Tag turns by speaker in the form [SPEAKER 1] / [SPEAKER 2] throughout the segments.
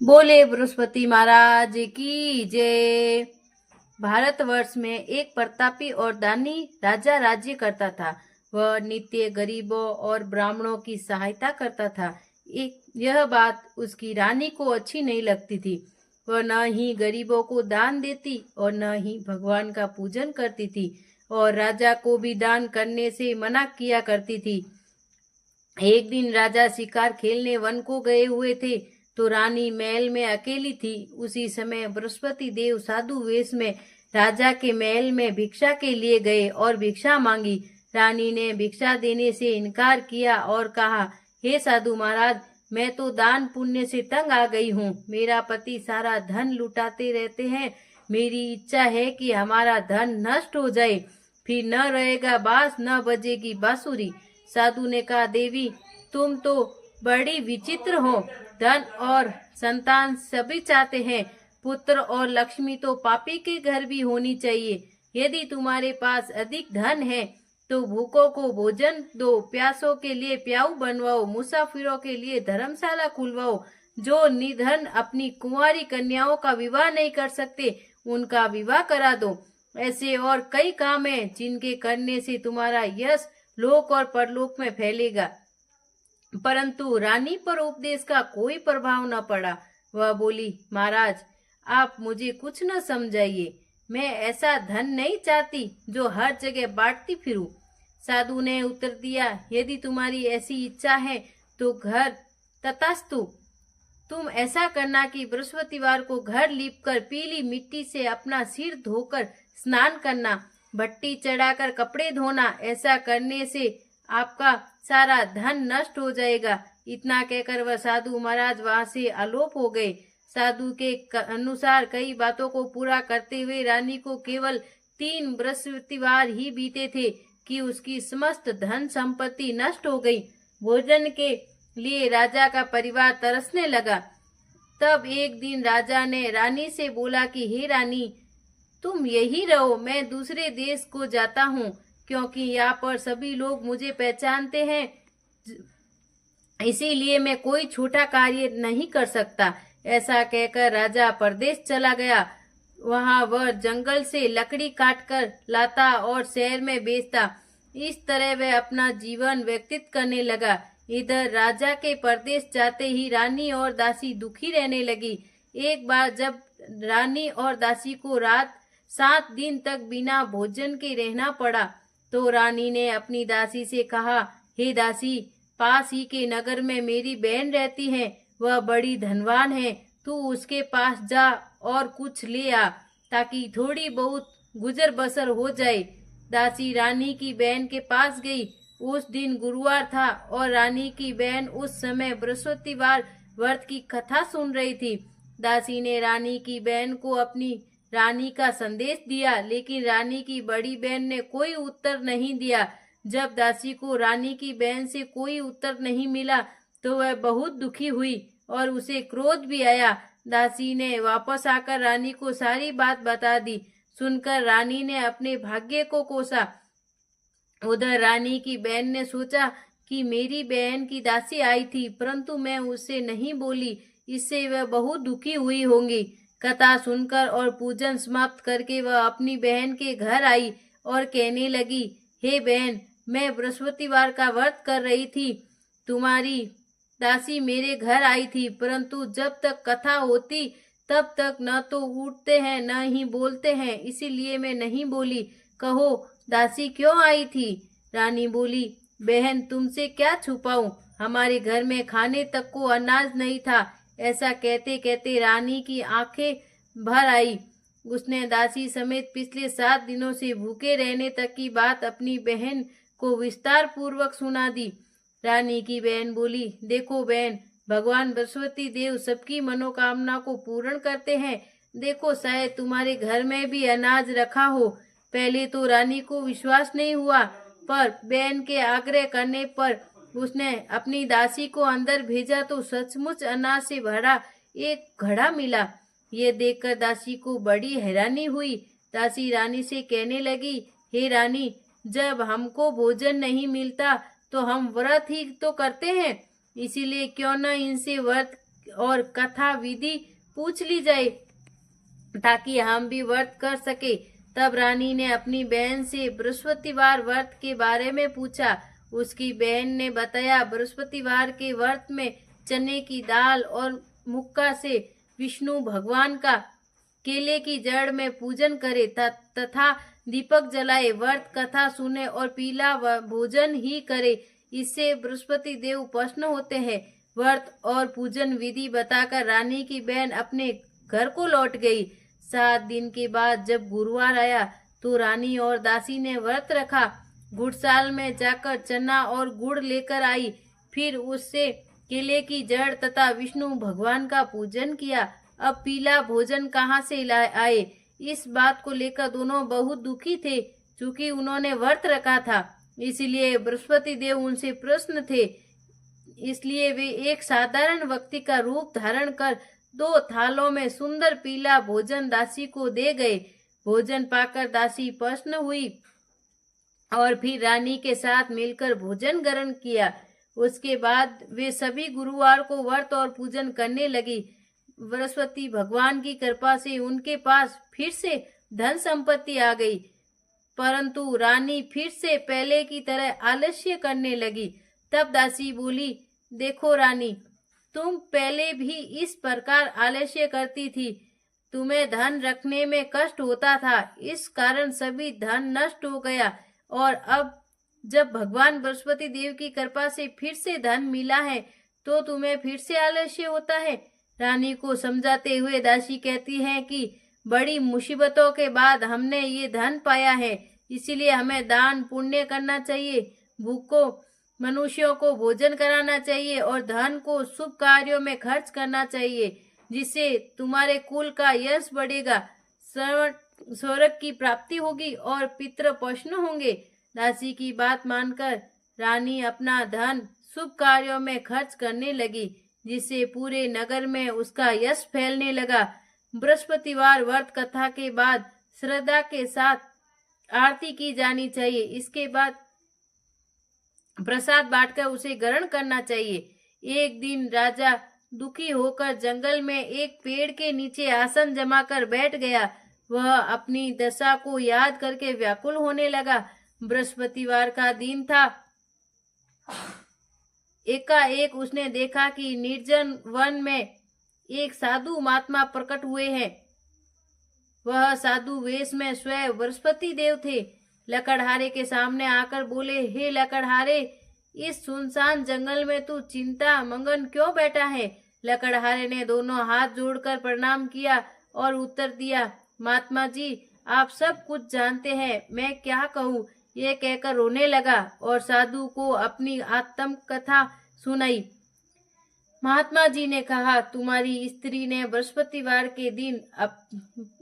[SPEAKER 1] बोले बृहस्पति महाराज की जय। भारतवर्ष में एक प्रतापी और दानी राजा राज्य करता था। वह नित्य गरीबों और ब्राह्मणों की सहायता करता था। यह बात उसकी रानी को अच्छी नहीं लगती थी। वह न ही गरीबों को दान देती और न ही भगवान का पूजन करती थी, और राजा को भी दान करने से मना किया करती थी। एक दिन राजा शिकार खेलने वन को गए हुए थे, तो रानी महल में अकेली थी। उसी समय बृहस्पति देव साधु वेश में राजा के महल में भिक्षा के लिए गए और भिक्षा मांगी। रानी ने भिक्षा देने से इनकार किया और कहा, हे साधु महाराज, मैं तो दान पुण्य से तंग आ गई हूँ। मेरा पति सारा धन लुटाते रहते हैं। मेरी इच्छा है कि हमारा धन नष्ट हो जाए, फिर न रहेगा बांस, न बजेगी बांसुरी। साधु ने कहा, देवी, तुम तो बड़ी विचित्र हो। धन और संतान सभी चाहते हैं, पुत्र और लक्ष्मी तो पापी के घर भी होनी चाहिए। यदि तुम्हारे पास अधिक धन है तो भूखों को भोजन दो, प्यासों के लिए प्याऊ बनवाओ, मुसाफिरों के लिए धर्मशाला खुलवाओ। जो निधन अपनी कुंवारी कन्याओं का विवाह नहीं कर सकते, उनका विवाह करा दो। ऐसे और कई काम हैं जिनके करने से तुम्हारा यश लोक और परलोक में फैलेगा। परंतु रानी पर उपदेश का कोई प्रभाव न पड़ा। वह बोली, महाराज, आप मुझे कुछ न समझाइए। मैं ऐसा धन नहीं चाहती जो हर जगह बांटती फिरूं। साधु ने उत्तर दिया, यदि तुम्हारी ऐसी इच्छा है तो घर तथास्तु। तुम ऐसा करना कि बृहस्पतिवार को घर लीपकर पीली मिट्टी से अपना सिर धोकर स्नान करना, भट्टी चढ़ाकर कपड़े धोना। ऐसा करने से आपका सारा धन नष्ट हो जाएगा। इतना कहकर वह साधु महाराज वहां से आलोप हो गए। साधु के अनुसार कई बातों को पूरा करते हुए रानी को केवल 3 बृहस्पतिवार ही बीते थे कि उसकी समस्त धन संपत्ति नष्ट हो गई। भोजन के लिए राजा का परिवार तरसने लगा। तब एक दिन राजा ने रानी से बोला कि हे रानी, तुम यही रहो, मैं दूसरे देश को जाता हूँ, क्योंकि यहाँ पर सभी लोग मुझे पहचानते हैं, इसीलिए मैं कोई छोटा कार्य नहीं कर सकता। ऐसा कहकर राजा परदेश चला गया। वहां वह जंगल से लकड़ी काटकर लाता और शहर में बेचता। इस तरह वह अपना जीवन व्यतीत करने लगा। इधर राजा के परदेश जाते ही रानी और दासी दुखी रहने लगी। एक बार जब रानी और दासी को रात 7 दिन तक बिना भोजन के रहना पड़ा, तो रानी ने अपनी दासी से कहा, हे दासी, पास ही के नगर में मेरी बहन रहती है, वह बड़ी धनवान है। तू उसके पास जा और कुछ ले आ, ताकि थोड़ी बहुत गुजर बसर हो जाए। दासी रानी की बहन के पास गई। उस दिन गुरुवार था और रानी की बहन उस समय बृहस्पतिवार व्रत की कथा सुन रही थी। दासी ने रानी की बहन को अपनी रानी का संदेश दिया, लेकिन रानी की बड़ी बहन ने कोई उत्तर नहीं दिया। जब दासी को रानी की बहन से कोई उत्तर नहीं मिला तो वह बहुत दुखी हुई और उसे क्रोध भी आया। दासी ने वापस आकर रानी को सारी बात बता दी। सुनकर रानी ने अपने भाग्य को कोसा। उधर रानी की बहन ने सोचा कि मेरी बहन की दासी आई थी, परंतु मैं उससे नहीं बोली, इससे वह बहुत दुखी हुई होंगी। कथा सुनकर और पूजन समाप्त करके वह अपनी बहन के घर आई और कहने लगी, हे बहन, मैं बृहस्पतिवार का व्रत कर रही थी। तुम्हारी दासी मेरे घर आई थी, परंतु जब तक कथा होती तब तक न तो उठते हैं न ही बोलते हैं, इसीलिए मैं नहीं बोली। कहो, दासी क्यों आई थी? रानी बोली, बहन, तुमसे क्या छुपाऊं, हमारे घर में खाने तक को अनाज नहीं था। ऐसा कहते कहते रानी की आंखें भर आई। उसने दासी समेत पिछले 7 दिनों से भूखे रहने तक की बात अपनी बहन को विस्तार पूर्वक सुना दी। रानी की बहन बोली, देखो बहन, भगवान बृहस्पति देव सबकी मनोकामना को पूर्ण करते हैं। देखो, शायद तुम्हारे घर में भी अनाज रखा हो। पहले तो रानी को विश्वास नहीं हुआ, पर बहन के आग्रह करने पर उसने अपनी दासी को अंदर भेजा तो सचमुच अनाज से भरा एक घड़ा मिला। ये देखकर दासी को बड़ी हैरानी हुई। दासी रानी से कहने लगी, हे रानी, जब हमको भोजन नहीं मिलता तो हम व्रत ही तो करते हैं, इसीलिए क्यों न इनसे व्रत और कथा विधि पूछ ली जाए ताकि हम भी व्रत कर सके। तब रानी ने अपनी बहन से बृहस्पतिवार व्रत के बारे में पूछा। उसकी बहन ने बताया, बृहस्पतिवार के व्रत में चने की दाल और मुक्का से विष्णु भगवान का केले की जड़ में पूजन करे तथा दीपक जलाए, व्रत कथा सुने और पीला भोजन ही करे। इससे बृहस्पति देव प्रसन्न होते हैं। व्रत और पूजन विधि बताकर रानी की बहन अपने घर को लौट गई। 7 दिन के बाद जब गुरुवार आया तो रानी और दासी ने व्रत रखा। गुड़साल में जाकर चना और गुड़ लेकर आई, फिर उससे केले की जड़ तथा विष्णु भगवान का पूजन किया। अब पीला भोजन कहाँ से आए, इस बात को लेकर दोनों बहुत दुखी थे। चूंकि उन्होंने व्रत रखा था, इसलिए बृहस्पति देव उनसे प्रसन्न थे। इसलिए वे एक साधारण व्यक्ति का रूप धारण कर 2 थालों में सुंदर पीला भोजन दासी को दे गए। भोजन पाकर दासी प्रसन्न हुई और फिर रानी के साथ मिलकर भोजन ग्रहण किया। उसके बाद वे सभी गुरुवार को व्रत और पूजन करने लगी। बृहस्पति भगवान की कृपा से उनके पास फिर से धन संपत्ति आ गई, परंतु रानी फिर से पहले की तरह आलस्य करने लगी। तब दासी बोली, देखो रानी, तुम पहले भी इस प्रकार आलस्य करती थी। तुम्हें धन रखने में कष्ट होता था, इस कारण सभी धन नष्ट हो गया, और अब जब भगवान बृहस्पति देव की कृपा से फिर से धन मिला है तो तुम्हें फिर से आलस्य होता है। रानी को समझाते हुए दासी कहती है कि बड़ी मुसीबतों के बाद हमने ये धन पाया है, इसीलिए हमें दान पुण्य करना चाहिए, भूखों मनुष्यों को भोजन कराना चाहिए और धन को शुभ कार्यों में खर्च करना चाहिए, जिससे तुम्हारे कुल का यश बढ़ेगा, स्वर्ग की प्राप्ति होगी और पितृ प्रसन्न होंगे। दासी की बात मानकर रानी अपना धन शुभ कार्यों में खर्च करने लगी, जिससे पूरे नगर में उसका यश फैलने लगा। बृहस्पतिवार व्रत कथा के बाद श्रद्धा के साथ आरती की जानी चाहिए। इसके बाद प्रसाद बांटकर उसे ग्रहण करना चाहिए। एक दिन राजा दुखी होकर जंगल में एक पेड़ के नीचे आसन जमाकर बैठ गया। वह अपनी दशा को याद करके व्याकुल होने लगा। बृहस्पतिवार का दिन था। एकाएक उसने देखा कि निर्जन वन में एक साधु महात्मा प्रकट हुए हैं। वह साधु वेश में स्वयं बृहस्पति देव थे। लकड़हारे के सामने आकर बोले, हे लकड़हारे, इस सुनसान जंगल में तू चिंता मंगन क्यों बैठा है? लकड़हारे ने दोनों हाथ जोड़कर प्रणाम किया और उत्तर दिया, महात्मा जी, आप सब कुछ जानते हैं, मैं क्या कहूँ। ये कहकर रोने लगा और साधु को अपनी आत्म कथा सुनाई। महात्मा जी ने कहा, तुम्हारी स्त्री ने बृहस्पतिवार के दिन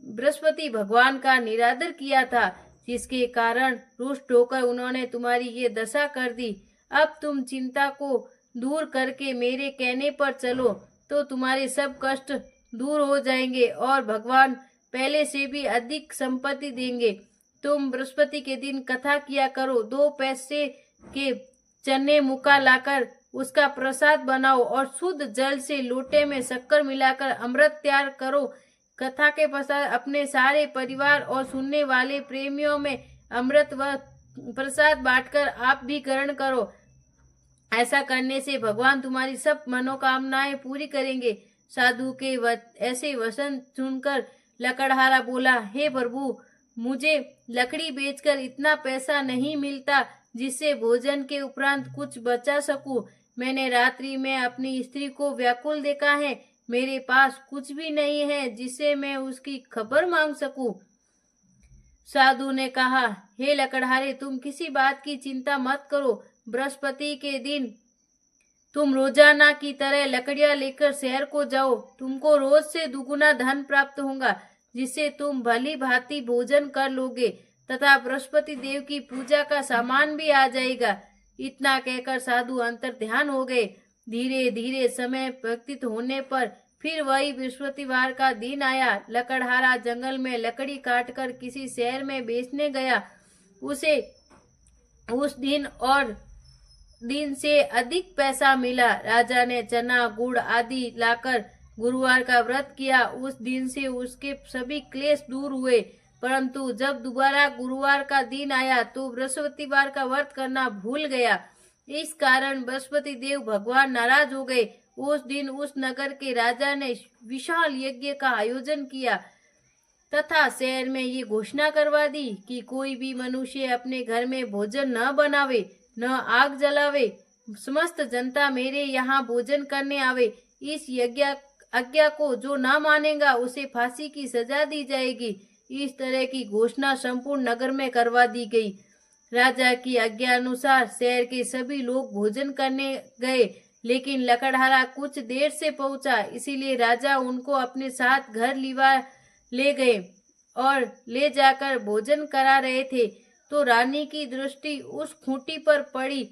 [SPEAKER 1] बृहस्पति भगवान का निरादर किया था, जिसके कारण रुष्ट होकर उन्होंने तुम्हारी ये दशा कर दी। अब तुम चिंता को दूर करके मेरे कहने पर चलो तो तुम्हारे सब कष्ट दूर हो जाएंगे और भगवान पहले से भी अधिक संपत्ति देंगे। तुम बृहस्पति के दिन कथा किया करो। 2 पैसे के चने मुक्का लाकर उसका प्रसाद बनाओ और शुद्ध जल से लोटे में शक्कर मिलाकर अमृत तैयार करो। कथा के पश्चात अपने सारे परिवार और सुनने वाले प्रेमियों में अमृत व प्रसाद बांटकर आप भी ग्रहण करो। ऐसा करने से भगवान तुम्हारी सब मनोकामनाएं पूरी करेंगे। साधु के ऐसे वचन सुनकर लकड़हारा बोला, हे प्रभु, मुझे लकड़ी बेचकर इतना पैसा नहीं मिलता जिससे भोजन के उपरांत कुछ बचा सकूं। मैंने रात्रि में अपनी स्त्री को व्याकुल देखा है। मेरे पास कुछ भी नहीं है जिससे मैं उसकी खबर मांग सकूं। साधु ने कहा, हे लकड़हारे, तुम किसी बात की चिंता मत करो। बृहस्पति के दिन तुम रोजाना की तरह लकड़ियां लेकर शहर को जाओ। तुमको रोज से दुगुना धन प्राप्त होगा, जिससे तुम भली भांति भोजन कर लोगे तथा बृहस्पति देव की पूजा का सामान भी आ जाएगा। इतना कहकर साधु अंतर ध्यान हो गए। धीरे धीरे समय व्यतीत होने पर फिर वही बृहस्पतिवार का दिन आया। लकड़हारा जंगल में लकड़ी काटकर किसी शहर में बेचने गया। उसे उस दिन और दिन से अधिक पैसा मिला। राजा ने चना गुड़ आदि लाकर गुरुवार का व्रत किया। उस दिन से उसके सभी क्लेश दूर हुए। परंतु जब दोबारा गुरुवार का दिन आया तो बृहस्पतिवार का व्रत करना भूल गया। इस कारण बृहस्पति देव भगवान नाराज हो गए। उस दिन उस नगर के राजा ने विशाल यज्ञ का आयोजन किया तथा शहर में ये घोषणा करवा दी कि कोई भी मनुष्य अपने घर में भोजन न बनावे, न आग जलावे। समस्त जनता मेरे यहाँ भोजन करने आवे। इस आज्ञा को जो न मानेगा उसे फांसी की सजा दी जाएगी। इस तरह की घोषणा संपूर्ण नगर में करवा दी गई। राजा की आज्ञा अनुसार शहर के सभी लोग भोजन करने गए, लेकिन लकड़हारा कुछ देर से पहुंचा, इसीलिए राजा उनको अपने साथ घर ले गए और ले जाकर भोजन करा रहे थे तो रानी की दृष्टि उस खूंटी पर पड़ी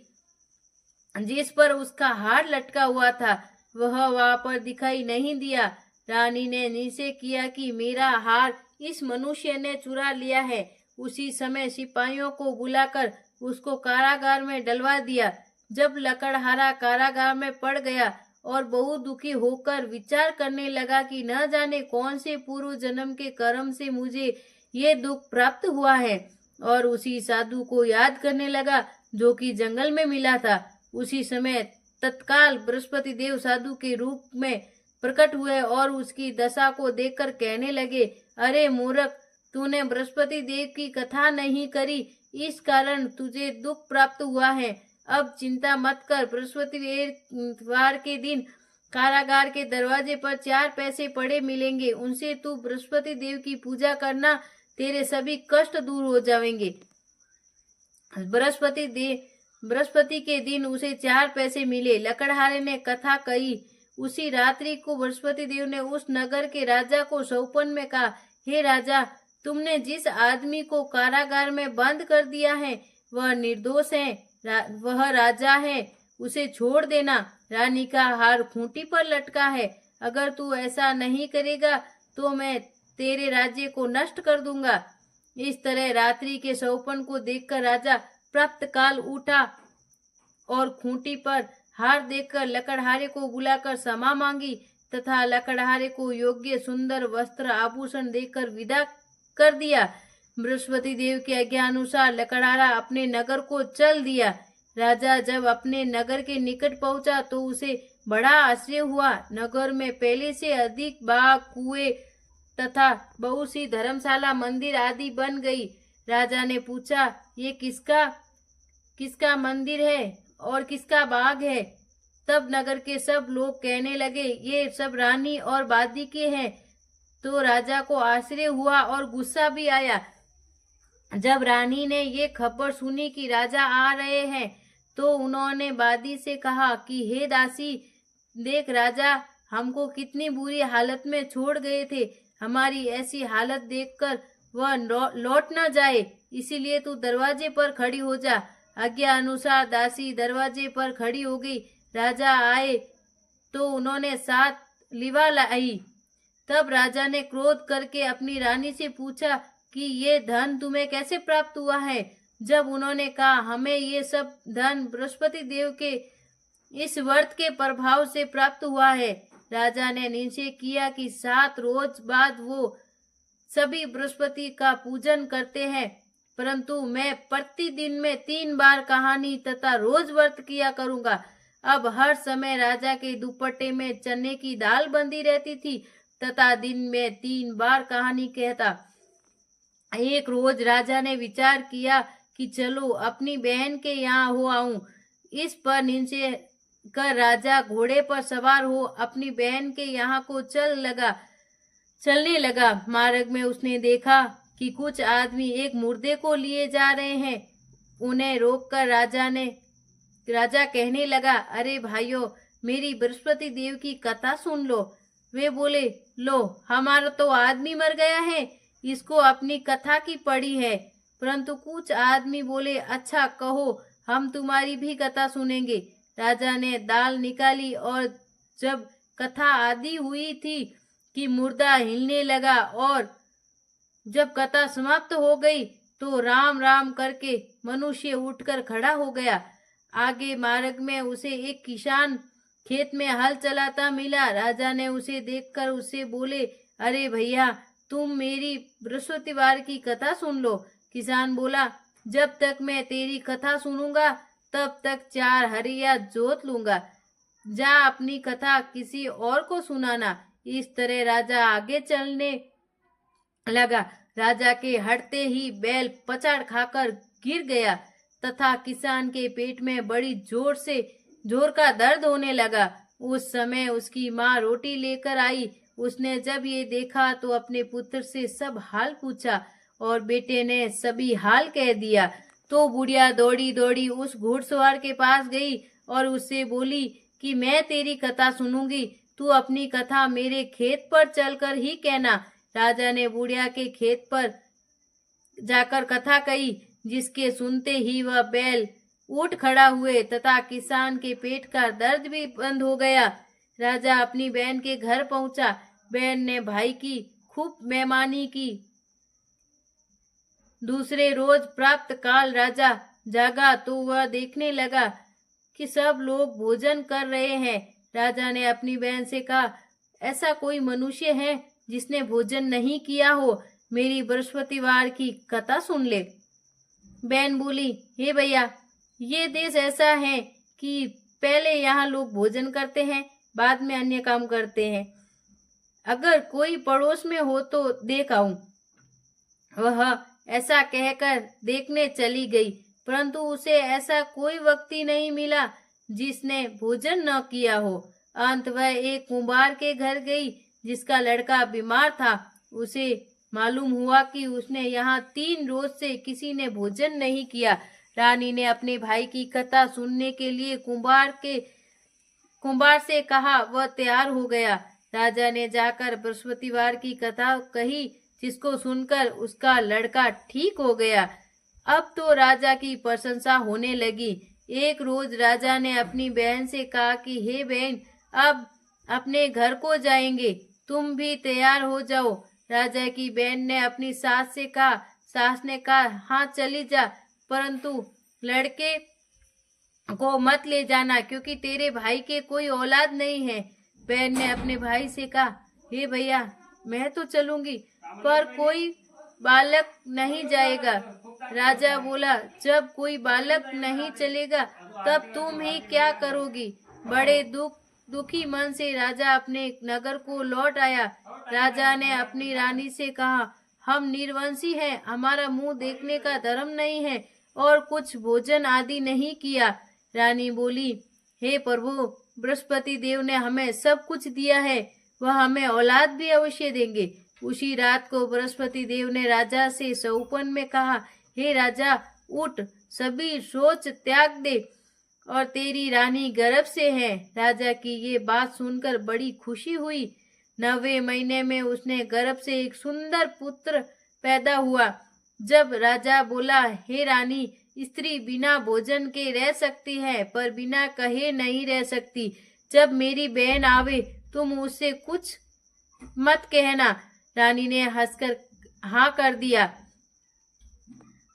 [SPEAKER 1] जिस पर उसका हार लटका हुआ था। वह वहां पर दिखाई नहीं दिया। रानी ने निश्चय किया कि मेरा हार इस मनुष्य ने चुरा लिया है। उसी समय सिपाहियों को बुलाकर उसको कारागार में डलवा दिया। जब लकड़हारा कारागार में पड़ गया और बहुत दुखी होकर विचार करने लगा कि न जाने कौन से पूर्व जन्म के कर्म से मुझे ये दुख प्राप्त हुआ है, और उसी साधु को याद करने लगा जो कि जंगल में मिला था। उसी समय तत्काल बृहस्पति देव साधु के रूप में प्रकट हुए और उसकी दशा को देखकर कहने लगे, अरे मूर्ख, तूने बृहस्पति देव की कथा नहीं करी, इस कारण तुझे दुख प्राप्त हुआ है। अब चिंता मत कर। बृहस्पतिवार के दिन कारागार के दरवाजे पर 4 पैसे पड़े मिलेंगे, उनसे तू बृहस्पति देव की पूजा करना, तेरे सभी कष्ट दूर हो जाएंगे। बृहस्पति के दिन उसे 4 पैसे मिले। लकड़हारे ने कथा कही। उसी रात्रि को बृहस्पति देव ने उस नगर के राजा को सौपन में कहा, हे राजा, तुमने जिस आदमी को कारागार में बंद कर दिया है वह निर्दोष है, वह राजा है, उसे छोड़ देना। रानी का हार खूंटी पर लटका है। अगर तू ऐसा नहीं करेगा तो मैं तेरे राज्य को नष्ट कर दूंगा। इस तरह रात्रि के सौपन को देखकर राजा प्राप्त काल उठा और खूंटी पर हार देखकर लकड़हारे को बुलाकर क्षमा मांगी तथा लकड़हारे को योग्य सुंदर वस्त्र आभूषण देकर विदा कर दिया। बृहस्पति देव के आज्ञा अनुसार लकड़हारा अपने नगर को चल दिया। राजा जब अपने नगर के निकट पहुंचा तो उसे बड़ा आश्चर्य हुआ। नगर में पहले से अधिक बाग, कुएं तथा बहुत सी धर्मशाला, मंदिर आदि बन गई। राजा ने पूछा, ये किसका मंदिर है और किसका बाग है? तब नगर के सब लोग कहने लगे, ये सब रानी और बादी के हैं। तो राजा को आश्चर्य हुआ और गुस्सा भी आया। जब रानी ने ये खबर सुनी कि राजा आ रहे हैं तो उन्होंने बादी से कहा कि हे दासी, देख, राजा हमको कितनी बुरी हालत में छोड़ गए थे। हमारी ऐसी हालत देखकर वह लौट न जाए, इसीलिए तू दरवाजे पर खड़ी हो जा। आज्ञा अनुसार दासी दरवाजे पर खड़ी हो गई। राजा आए तो उन्होंने साथ लिवा लाई। तब राजा ने क्रोध करके अपनी रानी से पूछा कि ये धन तुम्हें कैसे प्राप्त हुआ है? जब उन्होंने कहा, हमें ये सब धन बृहस्पति देव के इस व्रत के प्रभाव से प्राप्त हुआ है। राजा ने निश्चय किया कि 7 रोज बाद वो सभी बृहस्पति का पूजन करते हैं, परंतु मैं प्रतिदिन में 3 बार कहानी तथा रोज व्रत किया करूंगा। अब हर समय राजा के दुपट्टे में चने की दाल बंधी रहती थी तथा दिन में 3 बार कहानी कहता। एक रोज राजा ने विचार किया कि चलो अपनी बहन के यहाँ हो आऊं। इस पर निश्चय कर राजा घोड़े पर सवार हो अपनी बहन के यहाँ को चलने लगा। मार्ग में उसने देखा कि कुछ आदमी एक मुर्दे को लिए जा रहे हैं। उन्हें रोककर राजा कहने लगा, अरे भाइयों, मेरी बृहस्पति देव की कथा सुन लो। वे बोले, लो, हमारा तो आदमी मर गया है, इसको अपनी कथा की पड़ी है। परंतु कुछ आदमी बोले, अच्छा कहो, हम तुम्हारी भी कथा सुनेंगे। राजा ने दाल निकाली और जब कथा आदि हुई थी कि मुर्दा हिलने लगा और जब कथा समाप्त हो गई तो राम राम करके मनुष्य उठकर खड़ा हो गया। आगे मार्ग में उसे एक किसान खेत में हल चलाता मिला। राजा ने उसे देखकर उससे बोले, अरे भैया, तुम मेरी बृहस्पतिवार की कथा सुन लो। किसान बोला, जब तक मैं तेरी कथा सुनूंगा तब तक 4 हरिया जोत लूंगा। जा अपनी कथा किसी और को सुनाना। इस तरह राजा आगे चलने लगा। राजा के हटते ही बैल पछाड़ खाकर गिर गया तथा किसान के पेट में बड़ी जोर का दर्द होने लगा। उस समय उसकी माँ रोटी लेकर आई। उसने जब ये देखा तो अपने पुत्र से सब हाल पूछा और बेटे ने सभी हाल कह दिया। तो बुढ़िया दौड़ी दौड़ी उस घुड़सवार के पास गई और उससे बोली कि मैं तेरी कथा सुनूंगी, तू अपनी कथा मेरे खेत पर चलकर ही कहना। राजा ने बुढ़िया के खेत पर जाकर कथा कही, जिसके सुनते ही वह बैल उठ खड़ा हुए तथा किसान के पेट का दर्द भी बंद हो गया। राजा अपनी बहन के घर पहुंचा। बहन ने भाई की खूब मेहमानी की। दूसरे रोज प्राप्त काल राजा जागा तो वह देखने लगा कि सब लोग भोजन कर रहे हैं। राजा ने अपनी बहन से कहा, ऐसा कोई मनुष्य है जिसने भोजन नहीं किया हो? मेरी बृहस्पतिवार की कथा सुन ले। बहन बोली, हे भैया, ये देश ऐसा है कि पहले यहाँ लोग भोजन करते हैं, बाद में अन्य काम करते हैं। अगर कोई पड़ोस में हो तो देख आऊं। वह ऐसा कहकर देखने चली गई, परंतु उसे ऐसा कोई व्यक्ति नहीं मिला जिसने भोजन न किया हो। अंत वह एक कुंभार के घर गई जिसका लड़का बीमार था। उसे मालूम हुआ कि उसने यहाँ 3 रोज से किसी ने भोजन नहीं किया। रानी ने अपने भाई की कथा सुनने के लिए कुंभार से कहा। वह तैयार हो गया। राजा ने जाकर बृहस्पतिवार की कथा कही, जिसको सुनकर उसका लड़का ठीक हो गया। अब तो राजा की प्रशंसा होने लगी। एक रोज राजा ने अपनी बहन से कहा कि हे बहन, अब अपने घर को जाएंगे, तुम भी तैयार हो जाओ। राजा की बहन ने अपनी सास से कहा। सास ने कहा, हाँ चली जा, परंतु लड़के को मत ले जाना, क्योंकि तेरे भाई के कोई औलाद नहीं है। बहन ने अपने भाई से कहा, हे भैया, मैं तो चलूंगी, पर कोई बालक नहीं जाएगा। राजा बोला, जब कोई बालक नहीं चलेगा तब तुम ही क्या करोगी? बड़े दुखी मन से राजा अपने नगर को लौट आया। राजा ने अपनी रानी से कहा, हम निर्वंशी हैं, हमारा मुंह देखने का धर्म नहीं है और कुछ भोजन आदि नहीं किया। रानी बोली, हे प्रभु, बृहस्पति देव ने हमें सब कुछ दिया है, वह हमें औलाद भी अवश्य देंगे। उसी रात को बृहस्पति देव ने राजा से सौपन में कहा, हे राजा, उठ, सभी सोच त्याग दे और तेरी रानी गर्भ से है। राजा की ये बात सुनकर बड़ी खुशी हुई। 9वें महीने में उसने गर्भ से एक सुंदर पुत्र पैदा हुआ। जब राजा बोला, हे रानी, स्त्री बिना भोजन के रह सकती है, पर बिना कहे नहीं रह सकती। जब मेरी बहन आवे तुम उससे कुछ मत कहना। रानी ने हंसकर हाँ कर दिया।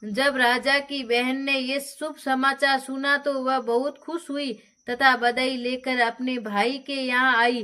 [SPEAKER 1] जब राजा की बहन ने ये शुभ समाचार सुना तो वह बहुत खुश हुई तथा बधाई लेकर अपने भाई के यहाँ आई।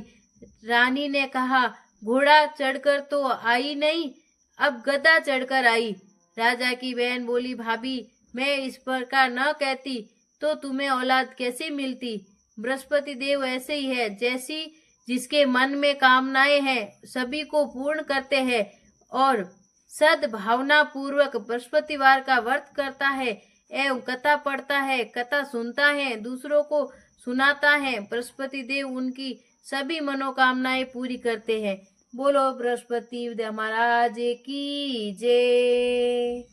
[SPEAKER 1] रानी ने कहा, घोड़ा चढ़कर तो आई नहीं, अब गधा चढ़कर आई। राजा की बहन बोली, भाभी, मैं इस प्रकार न कहती तो तुम्हें औलाद कैसे मिलती? बृहस्पति देव ऐसे ही है, जैसी जिसके मन में कामनाएं हैं सभी को पूर्ण करते हैं और सद्भावना पूर्वक बृहस्पतिवार का व्रत करता है एवं कथा पढ़ता है, कथा सुनता है, दूसरों को सुनाता है। बृहस्पति देव उनकी सभी मनोकामनाएं पूरी करते हैं। बोलो बृहस्पति महाराज की जय।